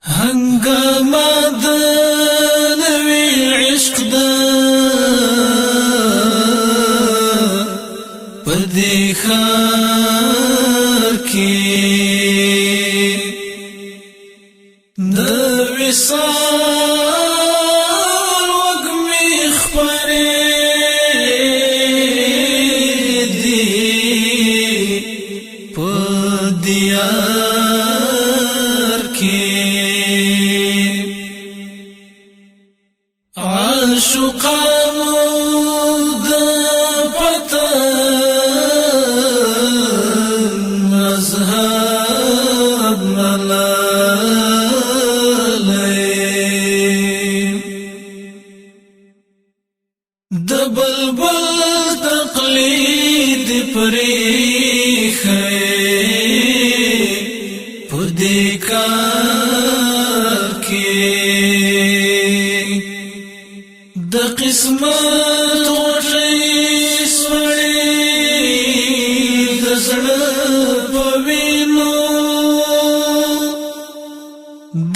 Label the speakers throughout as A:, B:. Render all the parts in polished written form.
A: هنګامه د نوي عشق ده په دې ښار کې د وصال وګمی خپری دي په دیار کې عاشقانو د پتن مذهب ملالی د بلبل تقلید پریخی په دې کار کې د قسمت غوټۍ سوړې د زړه په وینو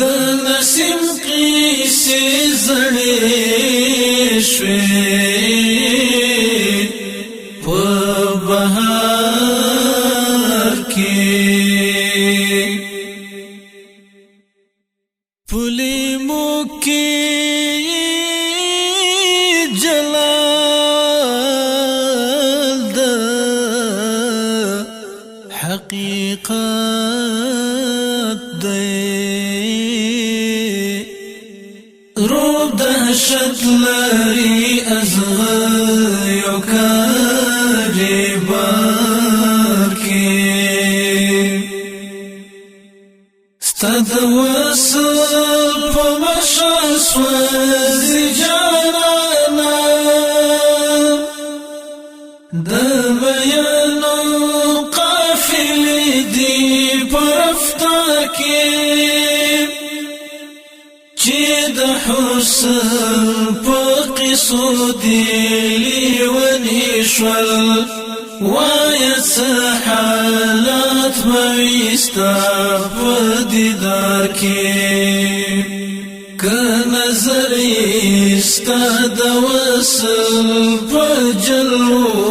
A: د نسیم قیسې زړې شوې په بهار کې پلي مو کې حقیقت دی روب دهشت لري ازغر یو کاری بار کې ستا د وصل په مشعل سوځي جانانه د بیانو دی پرفتا کې چې د حسن په قصو دی لیونی شول وایه څه حالات به ستا په دیدار کې که نظر یې ستا د وصل په جلوه